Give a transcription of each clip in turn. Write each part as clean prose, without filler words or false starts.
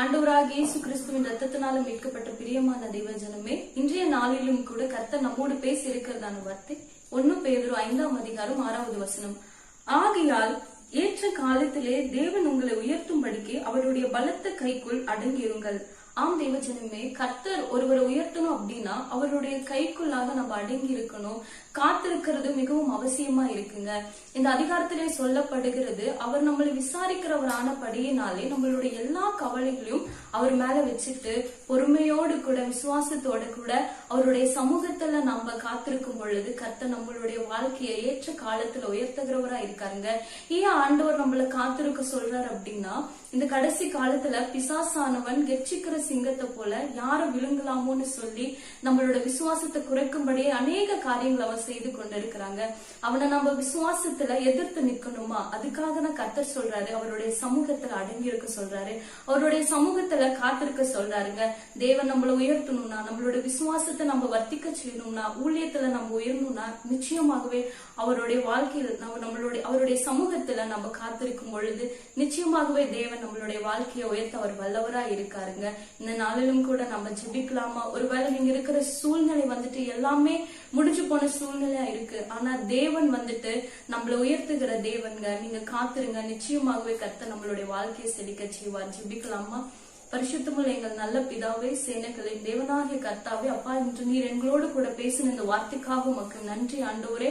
ஆண்டவராகிய இயேசு கிறிஸ்துவின் ரத்தத்தினால மீட்கப்பட்ட பிரியமான தெய்வ ஜனமே, இன்றைய நாளிலும் கூட கர்த்தர் நம்மோடு பேசி இருக்கிறதான வார்த்தை 1 பேதுரு 5ஆம் அதிகாரம் 6வது வசனம். ஆகையால் ஏற்ற காலத்திலே தேவன் உங்களை உயர்த்தும்படிக்கு அவருடைய பலத்த கைக்குள் அடங்கியிருங்கள். ஆம் தெய்வ ஜனமே, கர்த்தர் ஒருவரை உயர்த்தணும் அப்படின்னா அவருடைய கைக்குள்ளாக நம்ம அடங்கி இருக்கணும். காத்திருக்கிறது மிகவும் அவசியமா இருக்குங்க. இந்த அதிகாரத்திலே சொல்லப்படுகிறது, அவர் நம்மளை விசாரிக்கிறவரான படியினாலே நம்மளுடைய எல்லா கவலைகளையும் அவர் மேல வச்சுட்டு பொறுமையோடு கூட விசுவாசத்தோட கூட அவருடைய சமூகத்துல நம்ம காத்திருக்கும் பொழுது கர்த்தர் நம்மளுடைய வாழ்க்கையை ஏற்ற காலத்துல உயர்த்துகிறவரா இருக்காருங்க. ஏன் ஆண்டவர் நம்மள காத்திருக்க சொல்றாரு அப்படின்னா, இந்த கடைசி காலத்துல பிசாசானவன் கெச்சிக்கிற சிங்கத்தை போல யார விழுங்கலாமோன்னு சொல்லி நம்மளோட விசுவாசத்தை குறைக்கும்படியே அநேக காரியங்களை அவன் செய்து கொண்டிருக்கிறாங்க. அவனை நம்ம விசுவாசத்துல எதிர்த்து நிக்கணுமா? அதுக்காக நான் கர்த்தர் சொல்றாரு, அவருடைய சமூகத்துல அடங்கி இருக்க சொல்றாரு, அவருடைய சமூகத்துல காத்திருக்க சொல்றாருங்க. தேவன் நம்மள உயர்த்தணும்னா, நம்மளோட விசுவாசத்தை நம்ம வர்த்திக்க செய்யணும்னா, ஊழியத்துல நம்ம உயரணும்னா நிச்சயமாகவே அவருடைய வாழ்க்கையில் அவருடைய சமூகத்துல நம்ம காத்திருக்கும் பொழுது நிச்சயமாகவே தேவன் நம்மளுடைய வாழ்க்கையை உயர்த்த அவர் வல்லவரா இருக்காருங்க. இந்த நாளிலும் கூட நம்ம ஜெபிக்கலாமா? ஒருவேளை நீங்க இருக்கிற சூழ்நிலை வந்துட்டு எல்லாமே முடிஞ்சு போன சூழ்நிலையா இருக்கு, ஆனா தேவன் வந்துட்டு நம்மள உயர்த்துகிற தேவன்ங்க. நீங்க காத்திருங்க, நிச்சயமாகவே கர்த்தர் நம்மளுடைய வாழ்க்கையை செழிக்க செய்வார். ஜெபிக்கலாமா? பரிசுத்தமுள்ள எங்கள் நல்ல பிதாவே, சேனைகளின் தேவனாகிய கர்த்தாவே, அப்பா, இன்று நீர் எங்களோடு கூட பேசின இந்த வார்த்தைக்காக உமக்கு நன்றி ஆண்டவரே.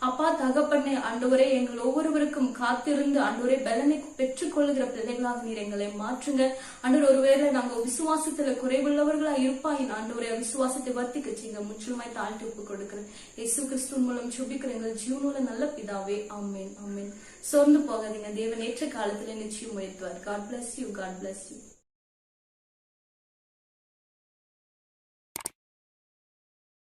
அப்பா தகப்பனே, ஆண்டவரே, எங்கள் ஒவ்வொருவருக்கும் காத்திருந்து ஆண்டவரே பலனை பெற்றுக் கொள்ளுகிற பிள்ளைகளாக நீர் எங்களை மாற்றுங்க ஆண்டவர். ஒருவேளை நாங்க விசுவாசத்துல குறைவுள்ளவர்களா இருப்பாயின் ஆண்டவரே, விசுவாசத்தை வர்த்திக்க செய்யுங்க. முற்றிலுமாய் தாழ்த்தி ஒப்பு கொடுக்கிறேன் இயேசு கிறிஸ்துவின் மூலம் சுபிக்கிற எங்கள் ஜீவனுள்ள நல்ல பிதாவே, ஆமென் ஆமென். சோர்ந்து போகாதீங்க, தேவன் ஏற்ற காலத்துல நிச்சயம் உயர்த்துவார். God bless you. God bless you.